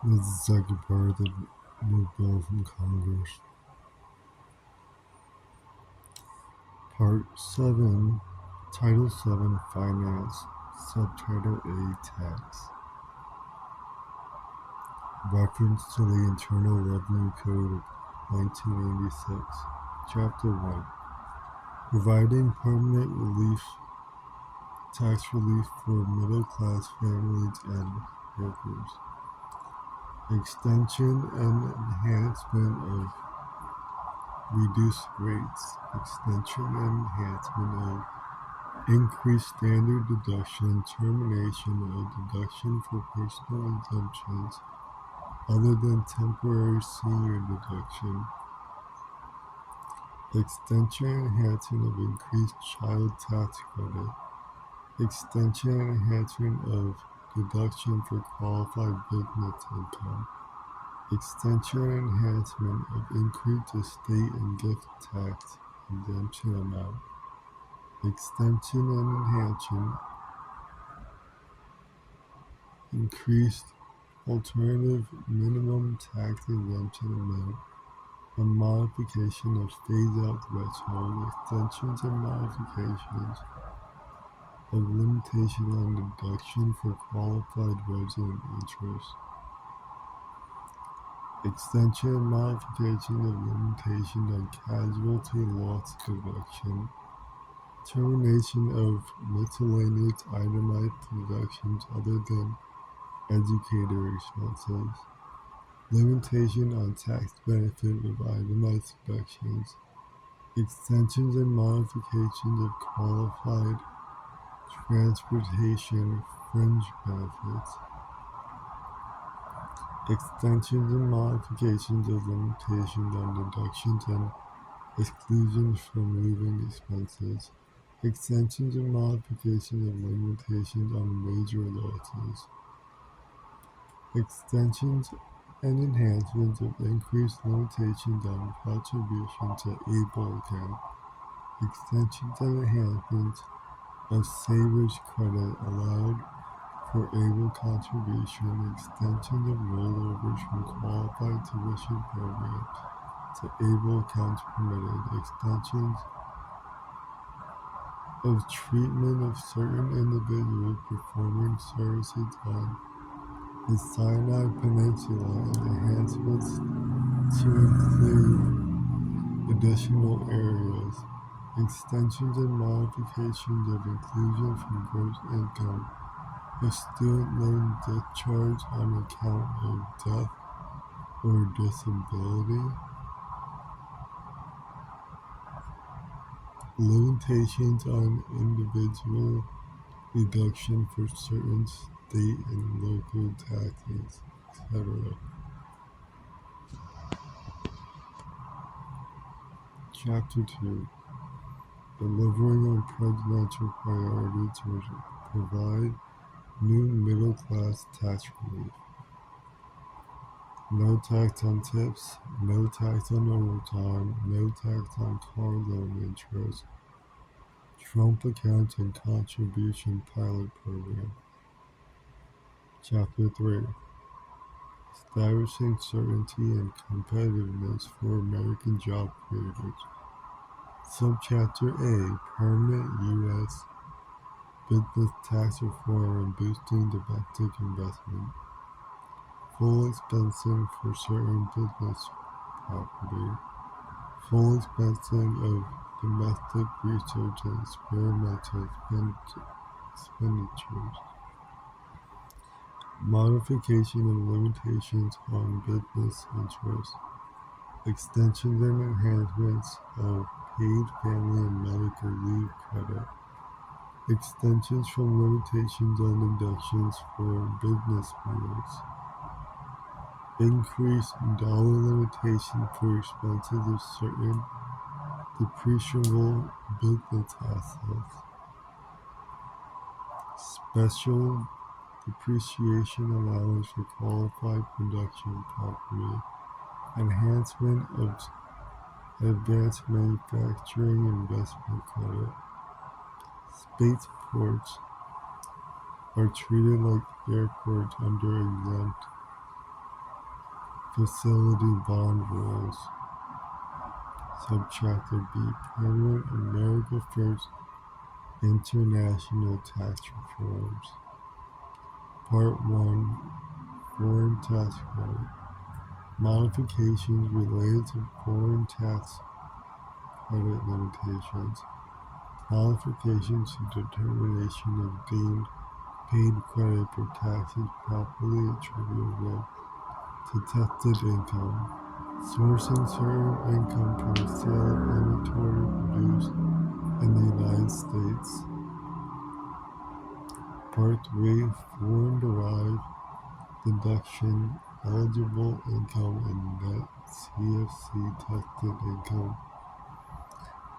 This is the second part of the new bill from Congress. Part 7, Title 7 Finance, Subtitle A Tax. Reference to the Internal Revenue Code of 1986, Chapter 1. Providing permanent relief, tax relief for middle-class families and workers. Extension and enhancement of reduced rates, extension and enhancement of increased standard deduction, termination of deduction for personal exemptions other than temporary senior deduction, extension and enhancement of increased child tax credit, extension and enhancement of deduction for qualified business income, extension and enhancement of increased estate and gift tax exemption amount, extension and enhancement, increased alternative minimum tax exemption amount, a modification of phase-out threshold, extensions and modifications of limitation on deduction for qualified resident interest, extension and modification of limitation on casualty loss deduction, termination of miscellaneous itemized deductions other than educator expenses, limitation on tax benefit of itemized deductions, extensions and modifications of qualified transportation fringe benefits, extensions and modifications of limitations on deductions and exclusions from moving expenses, extensions and modifications of limitations on major losses, extensions and enhancements of increased limitations on contribution to ABLE account, extensions and enhancements of savers credit allowed for ABLE contribution, extensions of rollovers from qualified tuition programs to ABLE accounts permitted, extensions of treatment of certain individuals performing services on the Sinai Peninsula and enhancements to include additional areas, extensions and modifications of inclusion from gross income of student loan discharge on account of death or disability, limitations on individual deduction for certain state and local taxes, etc. Chapter 2. Delivering on presidential priorities to provide new middle-class tax relief. No tax on tips, no tax on overtime, no tax on car loan interest, Trump accounts and contribution pilot program. Chapter 3. Establishing certainty and competitiveness for American job creators. Subchapter A. Permanent U.S. business tax reform and boosting domestic investment. Full expensing for certain business property. Full expensing of domestic research and experimental expenditures. Modification and limitations on business interests. Extensions and enhancements of paid family and medical leave credit. Extensions from limitations on deductions for business meals. Increased dollar limitation for expenses of certain depreciable business assets. Special depreciation allowance for qualified production property. Enhancement of advanced manufacturing investment credit. Spaceports are treated like airports under exempt Facility bond rules. Subchapter B. Permanent America First International Tax Reforms. Part 1. Foreign Tax Credit. Modifications related to foreign tax credit limitations. Modifications to determination of deemed paid credit for taxes properly attributable to tested income. Sourcing certain income from the sale of inventory produced in the United States. Part 3. Foreign derived deduction, eligible income, and net CFC tested income.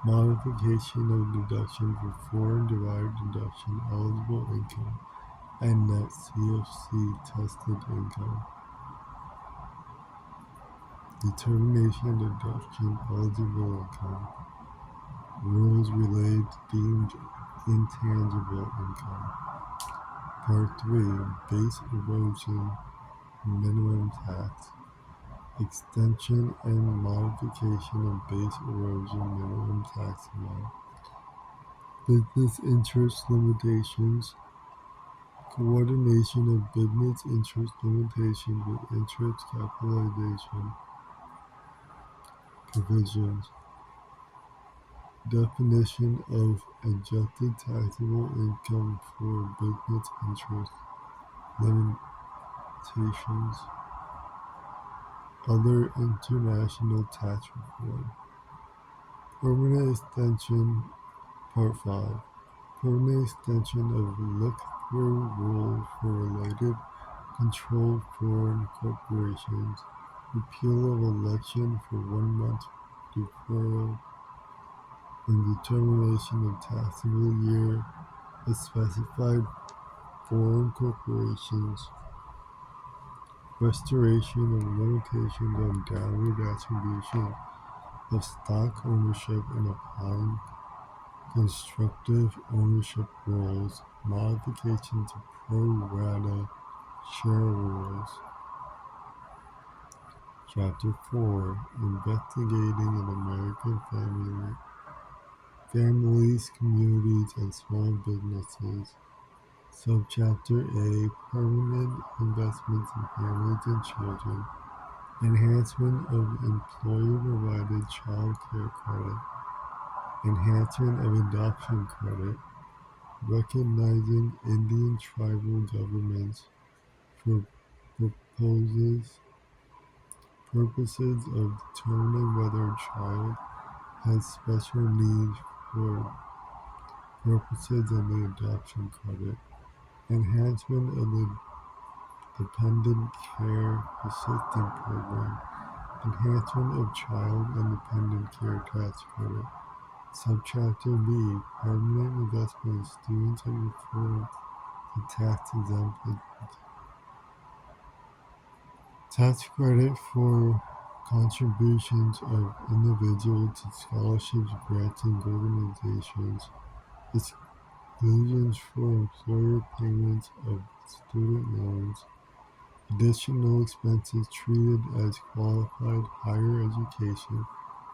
Modification of deduction for foreign derived deduction, eligible income, and net CFC tested income. Determination of deduction, eligible income. Rules related to deemed intangible income. Part 3. Base erosion minimum tax. Extension and modification of base erosion minimum tax amount. Business interest limitations. Coordination of business interest limitations with interest capitalization provisions. Definition of adjusted taxable income for business interest limitations. Other international tax reform. Permanent extension. Part 5. Permanent extension of look-through rule for related controlled foreign corporations. Repeal of election for 1 month deferral and determination of taxable year of specified foreign corporations. Restoration of limitations on downward attribution of stock ownership and applying constructive ownership rules. Modification to pro rata share rules. Chapter 4. Investigating in American families, communities, and small businesses. Subchapter A. Permanent investments in families and children. Enhancement of employer-provided child care credit. Enhancement of adoption credit. Recognizing Indian tribal governments for purposes of determining whether a child has special needs for purposes of the adoption credit. Enhancement of the Dependent Care Assistance Program. Enhancement of Child and Dependent Care Tax Credit. Subchapter B. Permanent investment in students and reform to tax-exempt tax credit for contributions of individuals to scholarships, grants, and organizations. Exclusions for employer payments of student loans. Additional expenses treated as qualified higher education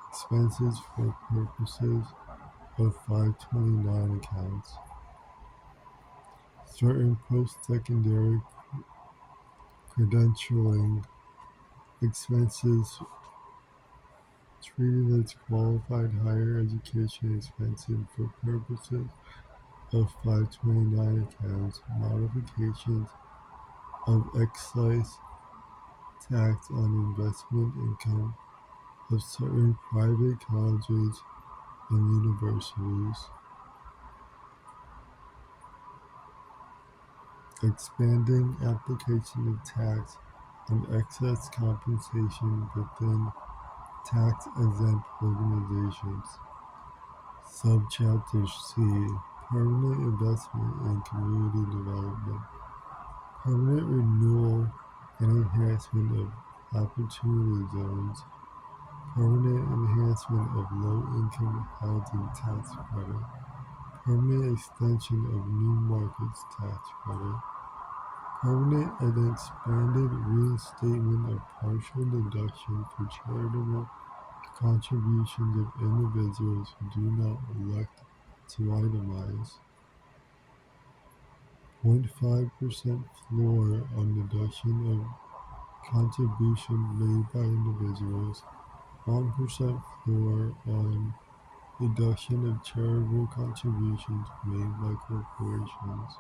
expenses for purposes of 529 accounts. Certain post-secondary credentialing expenses treated as qualified higher education expenses for purposes of 529 accounts. Modifications of excise tax on investment income of certain private colleges and universities. Expanding application of tax on excess compensation within tax-exempt organizations. Subchapter C. Permanent investment in community development. Permanent renewal and enhancement of opportunity zones. Permanent enhancement of low-income housing tax credit. Permanent extension of new markets tax credit. Permanent and expanded reinstatement of partial deduction for charitable contributions of individuals who do not elect to itemize. 0.5% floor on deduction of contribution made by individuals. 1% floor on deduction of charitable contributions made by corporations.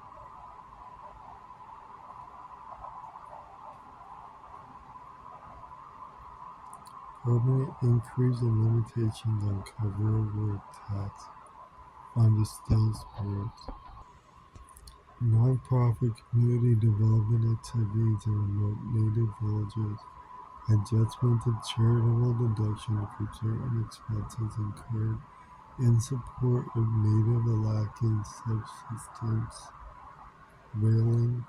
Permanent increase in limitations on coverable tax on distilled spirits. Non-profit community development activities in remote native villages. Adjustment of charitable deduction for certain expenses incurred in support of Native Alaskan subsistence whaling.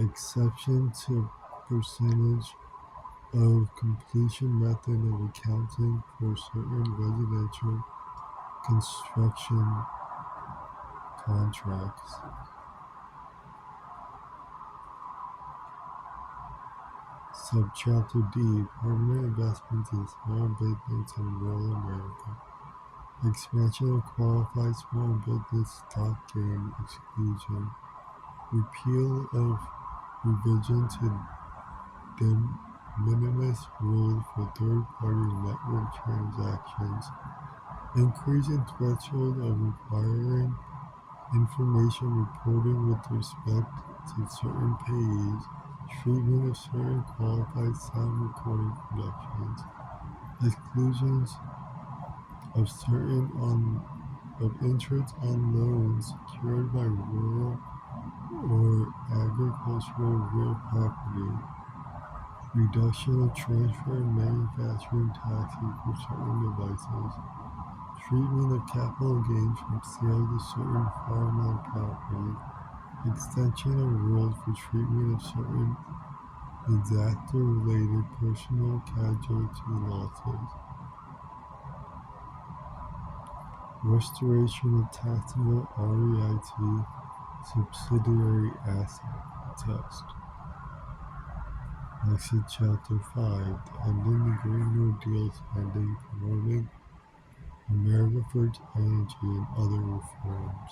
Exception to percentage of completion method of accounting for certain residential construction contracts. Subchapter D. Permanent investments in small business in rural America. Expansion of qualified small business stock gain exclusion. Repeal of revision to de minimis rule for third-party network transactions. Increasing threshold of requiring information reporting with respect to certain payees. Treatment of certain qualified sound recording productions. Exclusions of certain of interest on loans secured by rural or agricultural real property. Reduction of transfer and manufacturing taxes for certain devices. Treatment of capital gains from sale of certain farmland property. Extension of rules for treatment of certain disaster-related personal casualty losses. Restoration of taxable REIT subsidiary asset test. Exit Chapter 5. Ending the Green New Deal spending, promoting America First Energy and other reforms.